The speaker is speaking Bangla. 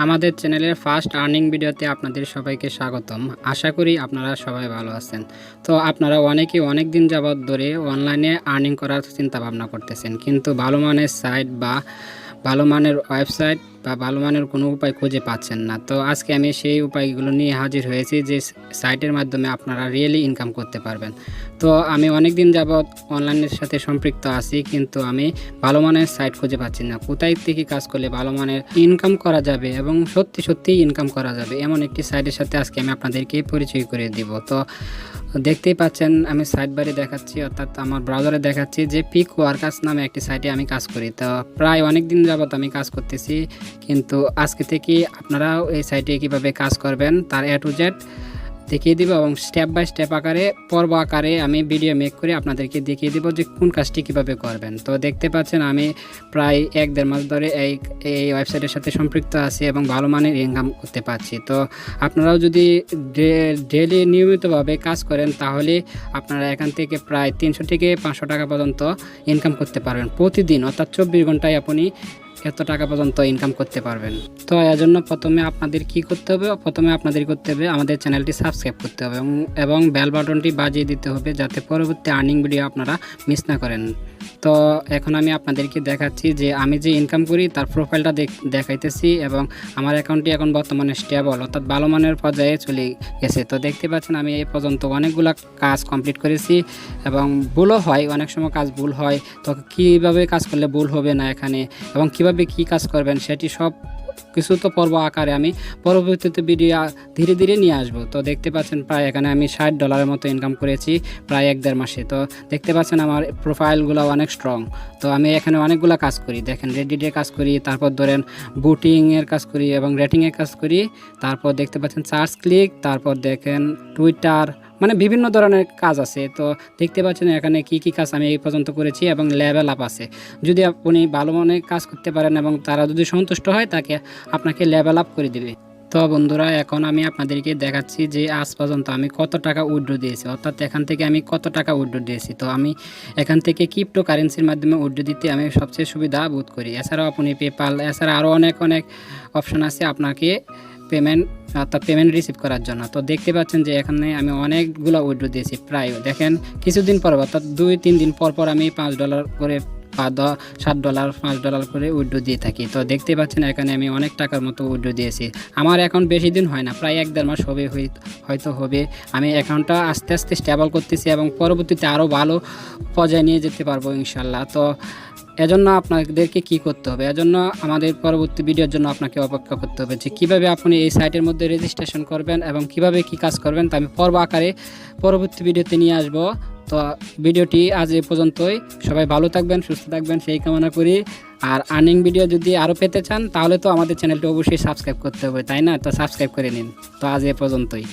আমাদের চ্যানেলের ফার্স্ট আর্নিং ভিডিওতে আপনাদের সবাইকে স্বাগতম। আশা করি আপনারা সবাই ভালো আছেন। তো আপনারা অনেকেই অনেক দিন যাবত ধরে অনলাইনে আর্নিং করার চিন্তা ভাবনা করতেছেন, কিন্তু ভালো মানের সাইট বা ভালো মানের ওয়েবসাইট বা ভালো মানের কোনো উপায় খুঁজে পাচ্ছেন না। তো আজকে আমি সেই উপায়গুলো নিয়ে হাজির হয়েছি যে সাইটের মাধ্যমে আপনারা রিয়েলি ইনকাম করতে পারবেন। তো আমি অনেক দিন যাবত অনলাইনের সাথে সম্পৃক্ত আছি, কিন্তু আমি ভালো মানের সাইট খুঁজে পাচ্ছি না। কোথায় থেকে কাজ করলে ভালো মানের ইনকাম করা যাবে এবং সত্যি সত্যি ইনকাম করা যাবে এমন একটি সাইটের সাথে আজকে আমি আপনাদেরকে পরিচয় করে দিব। তো দেখতেই পাচ্ছেন আমি সাইট বারে দেখাচ্ছি, অর্থাৎ আমার ব্রাউজারে দেখাচ্ছি যে পিকওয়ার্কার্স নামে একটি সাইটে আমি কাজ করি। তো প্রায় অনেক দিন যাবত আমি কাজ করতেছি, কিন্তু আজকে থেকে আপনারাও এই সাইটে কীভাবে কাজ করবেন তার A to Z দেখিয়ে দিব এবং স্টেপ বাই স্টেপ আকারে পর্ব আকারে আমি ভিডিও মেক করে আপনাদেরকে দেখিয়ে দিব যে কোন কাজটি কীভাবে করবেন। তো দেখতে পাচ্ছেন আমি প্রায় 1-1.5 মাস ধরে এই ওয়েবসাইটের সাথে সম্পৃক্ত আছি এবং ভালো মানের ইনকাম করতে পারছি। তো আপনারাও যদি ডেলি নিয়মিতভাবে কাজ করেন তাহলে আপনারা এখান থেকে প্রায় 300 থেকে 500 টাকা পর্যন্ত ইনকাম করতে পারবেন প্রতিদিন, অর্থাৎ 24 ঘন্টায় আপনি এত টাকা পর্যন্ত ইনকাম করতে পারবেন। তো এজন্য প্রথমে আপনাদের কি করতে হবে, আমাদের চ্যানেলটি সাবস্ক্রাইব করতে হবে এবং বেল বাটনটি বাজিয়ে দিতে হবে যাতে পরবর্তী আর্নিং ভিডিও আপনারা মিস না করেন। তো এখন আমি আপনাদেরকে দেখাচ্ছি যে আমি যে ইনকাম করি তার প্রোফাইলটা দেখাইতেছি এবং আমার অ্যাকাউন্টটি এখন বর্তমানে স্টেবল, অর্থাৎ ভালো মানের পর্যায়ে চলে গেছে। তো দেখতে পাচ্ছেন আমি এই পর্যন্ত অনেকগুলো কাজ কমপ্লিট করেছি এবং ভুলও হয়, অনেক সময় কাজ ভুল হয়। তো কীভাবে কাজ করলে ভুল হবে না এখানে এবং কীভাবে কী কাজ করবেন সেটি সব কিছু তো পর্ব আকারে আমি পরবর্তীতে ভিডিও ধীরে ধীরে নিয়ে আসবো। তো দেখতে পাচ্ছেন প্রায় এখানে আমি $60 মতো ইনকাম করেছি প্রায় 1-1.5 মাসে। তো দেখতে পাচ্ছেন আমার প্রোফাইলগুলো অনেক স্ট্রং। তো আমি এখানে অনেকগুলো কাজ করি, দেখেন রেডিটের কাজ করি, তারপর ধরেন বুটিংয়ের কাজ করি এবং রেটিংয়ের কাজ করি, তারপর দেখতে পাচ্ছেন সার্চ ক্লিক, তারপর দেখেন টুইটার, মানে বিভিন্ন ধরনের কাজ আছে। তো দেখতে পাচ্ছেন এখানে কি কি কাজ আমি এই পর্যন্ত করেছি এবং লেভেল আপ আছে। যদি আপনি ভালো মনে কাজ করতে পারেন এবং তারা যদি সন্তুষ্ট হয় তাকে আপনাকে লেভেল আপ করে দিবে। তো বন্ধুরা এখন আমি আপনাদেরকে দেখাচ্ছি যে আজ পর্যন্ত আমি কত টাকা উইথড্র দিয়েছি, অর্থাৎ এখান থেকে আমি কত টাকা উইথড্র দিয়েছি। তো আমি এখান থেকে ক্রিপ্টো কারেন্সির মাধ্যমে উইথড্র দিতে আমি সবচেয়ে সুবিধা বোধ করি। এছাড়াও আপনি পেপাল, এছাড়া আরও অনেক অপশন আছে আপনাকে পেমেন্ট রিসিভ করার জন্য। তো দেখতে পাচ্ছেন যে এখানে আমি অনেকগুলো উইথড্র দিয়েছি, প্রায় দেখেন কিছুদিন পর, অর্থাৎ 2-3 দিন পর আমি $5 করে বা $7, $5 করে উইথড্র দিয়ে থাকি। তো দেখতে পাচ্ছেন এখানে আমি অনেক টাকার মতো উইথড্র দিয়েছি। আমার অ্যাকাউন্ট বেশি দিন হয় না, প্রায় 1-1.5 মাস হয়তো হবে। আমি অ্যাকাউন্টটা আস্তে আস্তে স্টেবল করতেছি এবং পরবর্তীতে আরও ভালো পর্যায়ে নিয়ে যেতে পারবো ইনশাল্লাহ। তো এজন্য আপনাদেরকে কি করতে হবে, এজন্য আমাদের পরবর্তী ভিডিওর জন্য আপনাকে অপেক্ষা করতে হবে যে কীভাবে আপনি এই সাইটের মধ্যে রেজিস্ট্রেশন করবেন এবং কিভাবে কি কাজ করবেন তা আমি পর্ব আকারে পরবর্তী ভিডিওতে নিয়ে আসব। তো ভিডিওটি আজ এ পর্যন্তই। সবাই ভালো থাকবেন, সুস্থ থাকবেন সেই কামনা করি। আর আর্নিং ভিডিও যদি আরও পেতে চান তাহলে তো আমাদের চ্যানেলটি অবশ্যই সাবস্ক্রাইব করতে হবে, তাই না? তো সাবস্ক্রাইব করে নিন। তো আজ এ পর্যন্তই।